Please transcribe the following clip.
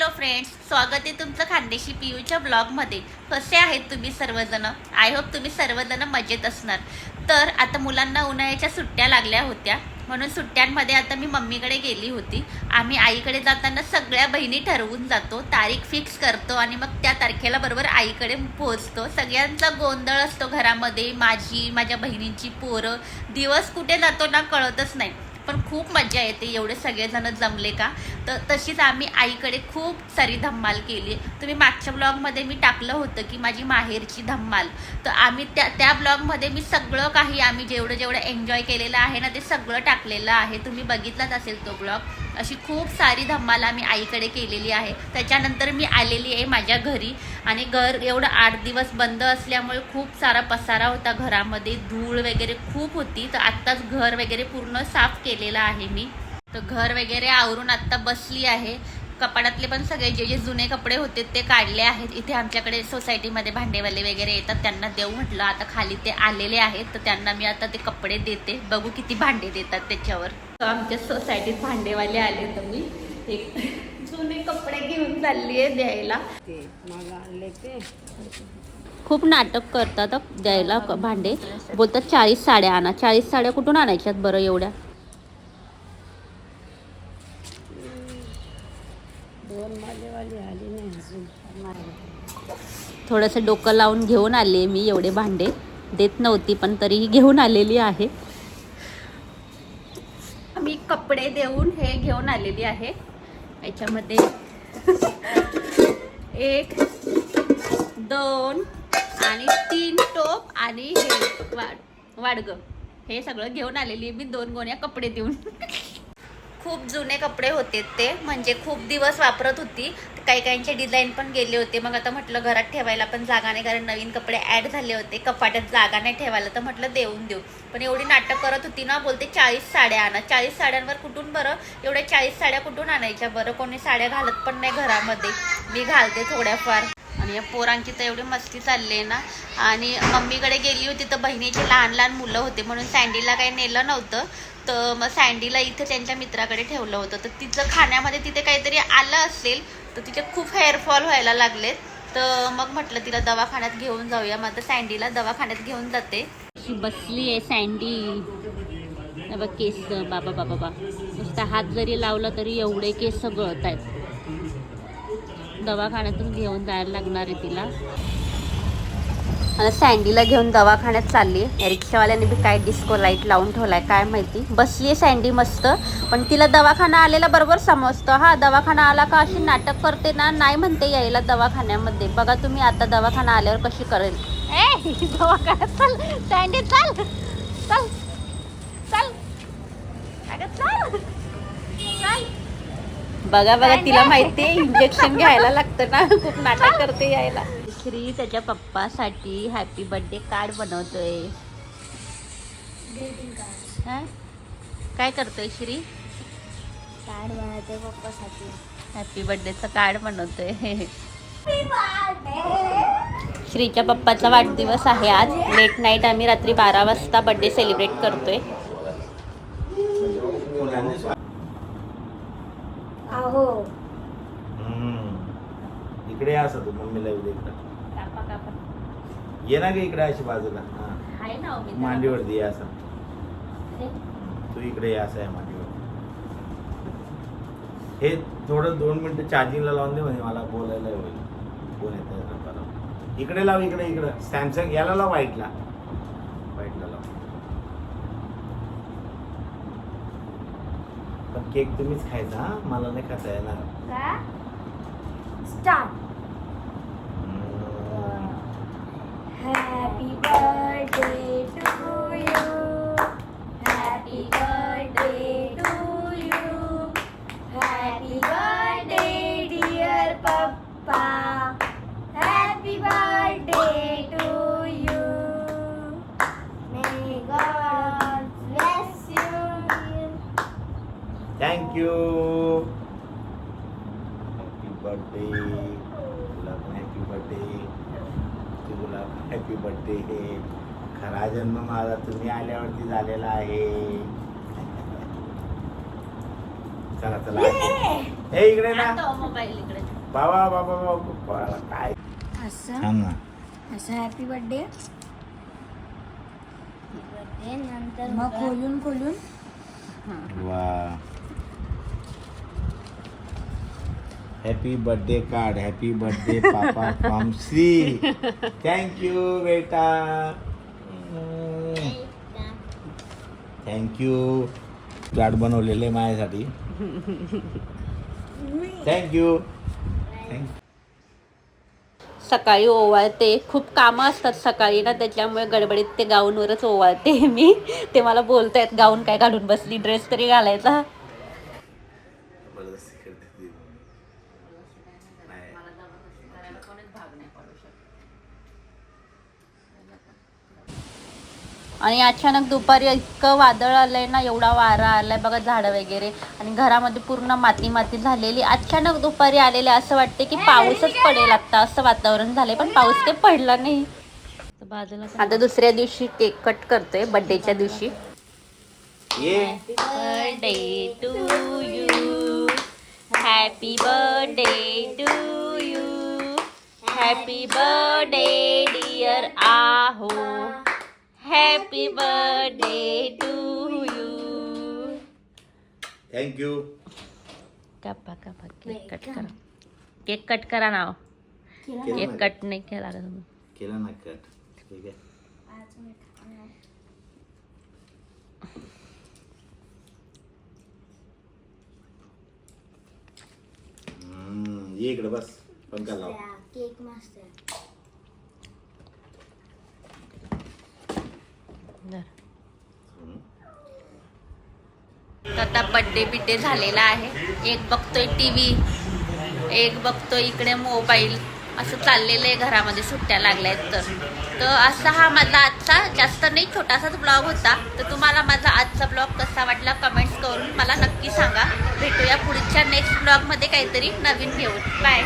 Hello friends, स्वागत आहे तुमचं खानदेशी पियूच्या ब्लॉगमध्ये. कसे आहेत तुम्ही सर्वजण? आय होप तुम्ही सर्वजण मजेत असणार. तर आता मुलांना उन्हाळ्याच्या सुट्ट्या लागल्या होत्या, म्हणून सुट्ट्यांमध्ये आता मी मम्मीकडे गेली होती. आम्ही आईकडे जाताना सगळ्या बहिणी ठरवून जातो, तारीख फिक्स करतो आणि मग त्या तारखेला बरोबर आईकडे पोहोचतो. सगळ्यांचा गोंधळ असतो घरामध्ये, माझ्या बहिणींची पोरं. दिवस कुठे जातो ना कळतच नाही, पण खूप मजा येते एवढे सगळेजण जमले का. तर तशीच आम्ही आईकडे खूप सारी धम्माल केली. तुम्ही मागच्या ब्लॉगमध्ये मी टाकलं होतं की माझी माहेरची धम्माल, तर आम्ही त्या ब्लॉगमध्ये मी सगळं काही आम्ही जेवढं एन्जॉय केलेलं आहे ना ते सगळं टाकलेलं आहे. तुम्ही बघितलाच असेल तो ब्लॉग. अशी खूप सारी धम्माल आम्ही आईकडे केलेली आहे. त्याच्यानंतर मी आलेली आहे माझ्या घरी, आणि घर एवढं 8 दिवस बंद असल्यामुळे खूप सारा पसारा होता घरामध्ये, धूळ वगैरे खूप होती. तर आत्ताच घर वगैरे पूर्ण साफ केलेलं आहे मी. तर घर वगैरे आवरून आत्ता बसली आहे. कपाटातले पण सगळे जे जुने कपडे होते ते काढले आहेत. इथे आमच्याकडे सोसायटीमध्ये भांडेवाले वगैरे येतात, त्यांना देऊ म्हटलं. आता खाली ते आलेले आहेत, तर त्यांना मी आता ते कपडे देते. बघू किती भांडे देतात त्याच्यावर. तर आमच्या सोसायटीत भांडेवाले आले, तर मी एक जुने कपडे घेऊन चालली आहे द्यायला. खूप नाटक करतात द्यायला भांडे. बोलतात 40 साड्या आणा. 40 साड्या कुठून आणायच्यात बरं एवढ्या? थोडंसं डोकं लावून घेऊन आले मी. एवढे भांडे देत नव्हती, पण तरीही घेऊन आलेली आहे. मी कपडे देऊन हे घेऊन आलेली आहे. याच्यामध्ये 1 2 आणि 3 टोप आणि हे वाडगं, हे सगळं घेऊन आलेली आहे मी 2 गोण्या कपडे देऊन. खूप जुने कपडे होते ते, म्हणजे खूप दिवस वापरत होती. काहींचे डिझाईन पण गेले होते. मग आता म्हटलं घरात ठेवायला पण जागा नाही, कारण नवीन कपडे ॲड झाले होते. कपाटात जागा नाही ठेवायला, तर म्हटलं देऊन देऊ. पण एवढी नाटक करत होती ना, बोलते 40 साड्या आणा. 40 साड्यांवर कुठून बरं एवढ्या 40 साड्या कुठून आणायच्या बरं? कोणी साड्या घालत पण नाही घरामध्ये, मी घालते थोड्याफार. आणि या पोरांची तर एवढी मस्ती चालली आहे ना. आणि मम्मीकडे गेली होती तर बहिणीचे लहान लहान मुलं होते, म्हणून सँडीला काही नेलं नव्हतं. तर मग सँडीला इथे त्यांच्या मित्राकडे ठेवलं होतं. तर तिचं खाण्यामध्ये तिथे काहीतरी आलं असेल, तर तिचे खूप हेअरफॉल व्हायला लागलेत. तर मग म्हटलं तिला दवाखान्यात घेऊन जाऊया. मग आता सँडीला दवाखान्यात घेऊन जाते. बसली आहे सँडी. बघ केस, बाबा बाबा बा, नुसता हात जरी लावला तरी एवढे केस गळत आहेत. दवाखान्यातून घेऊन जायला लागणार आहे तिला. सँडीला घेऊन दवाखान्यात चालली आहे. रिक्षावाल्याने बी काय डिस्को लाईट लावून ठेवलाय काय माहिती. बसली आहे सँडी मस्त, पण तिला दवाखाना आलेला बरोबर समजतं. हा दवाखाना आला का अशी नाटक करते ना, नाही म्हणते यायला दवाखान्यामध्ये. बघा तुम्ही आता दवाखाना आल्यावर कशी करेल. दवाखान्यात चल सँडी, चल चल चल चल चल. बघा बघा, तिला माहितीये इंजेक्शन घ्यायला लागतं ना, खूप नाटक करते यायला. श्री त्याच्या पप्पासाठी हॅपी बर्थडे कार्ड बनवतोय. काय करतोय श्री? कार्ड बनवतोय पप्पासाठी. हॅपी बर्थडेचं कार्ड बनवतोय. श्रीच्या पप्पाचा वाढदिवस आहे आज. लेट नाईट आम्ही रात्री 12 वाजता बर्थडे सेलिब्रेट करतोय. अहो इकडे असं तू मम्मीला इकडे ये ना ग इकडे अशी बाजूला. मांडीवरती ये असं. तू इकडे ये असं आहे मांडीवर. हे थोडं 2 मिनिटं चार्जिंगला लावून दे, म्हणजे मला बोलायला होईल. फोन येत इकडे लाव. इकडे सॅमसंग याला लाव, व्हाईटला लाव. पण केक तुम्हीच खायचा हा, मला नाही खाता येणार. Start. Happy birthday to you. Happy birthday to you. Happy birthday dear Papa. Happy birthday to you. May God bless you. Thank you. Happy birthday तुला पण. हॅपी बर्थडे तुला. Happy birthday. खरा जन्म माझा तुम्ही आल्यावरती झालेला आहे. चला चला. हे इकडे ना मोबाईल इकडे. बाबा बाबा बाबा काय असं छान ना. असं हॅपी बर्थडे नंतर मग खोलून खोलून वा happy birthday card. Happy birthday papa from Shri. Thank you बेटा. थँक्यू. कार्ड बनवलेले माझ्यासाठी. थँक्यू. सकाळी ओवाळते, खूप कामं असतात सकाळी ना, त्याच्यामुळे गडबडीत ते गाऊनवरच ओवाळते मी. ते मला बोलतायत गाऊन काय घालून बसली, ड्रेस तरी घालायचा. आणि अचानक दुपारी इतकं वादळ आलंय ना, एवढा वारा आलाय बघा, झाडं वगैरे, आणि घरामध्ये पूर्ण माती माती झालेली. अचानक दुपारी आलेले, असं वाटते की पाऊसच पडेल आता, असं वातावरण झालंय, पण पाऊस काही पडला नाही. आता दुसऱ्या दिवशी केक कट करतोय, बर्थडेच्या दिवशी. Happy birthday to you, happy birthday to you, happy birthday dear आहो, happy birthday to you. Thank you. कापा कापा, केक कट करा. केक कट करा ना. केक कट नाही केला तुम्ही. केला ना कट. ठीक आहे. ये इकडे बस. पंखा लाव. केक मस्त आहे. आता बड्डे बिड्डे झालेला आहे. एक बघतोय टीव्ही, एक बघतोय इकडे मोबाईल, असं चाललेलं आहे घरामध्ये. सुट्ट्या लागल्यात तर असा हा माझा आजचा, जास्त नाही, छोटासाच ब्लॉग होता. तर तुम्हाला माझा आजचा ब्लॉग कसा वाटला कमेंट्स करून मला नक्की सांगा. भेटूया पुढच्या नेक्स्ट ब्लॉगमध्ये काहीतरी नवीन घेऊन. बाय.